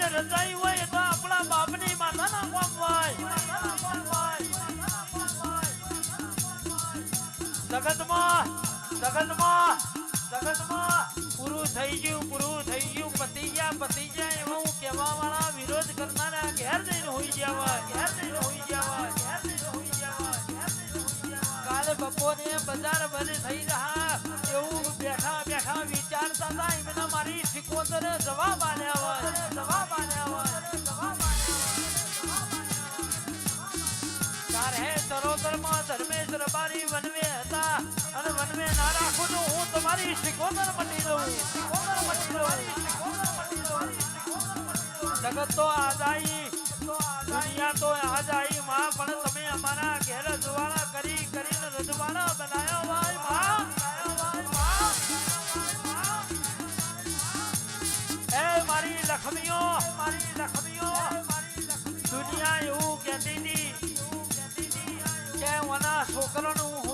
કરીને રચાઈ હોય તો આપણા બાપની માથાના કોમ હોય જગતમાં પૂરું થઈ ગયું પતી ગયા એમાં હું કહેવા વાળા વિરોધ કરનારા ઘેર જઈને હોઈ ગયા કાલે બપોરે બજાર બંધ થઈ રહ્યા એવું બેઠા વિચારતા હતા એમને મારી સિકોતરે જવાબ આલ્યા હોય તારે તરોતરમાં ધર્મેશ રબારી વનવે હતા અને વનવે ના રાખું તો હું તમારી સિકોતર મટી દઉં જગત તો આજાઈ દુનિયા તો આજાઈ માં પણ તમે અમારા ઘેર રજવાડા કરીને રજવાડા બનાવ્યો ભાઈ માં એ મારી લક્ષ્મીઓ દુનિયા એવું કહેતી હતી કે ઓના છોકરાનું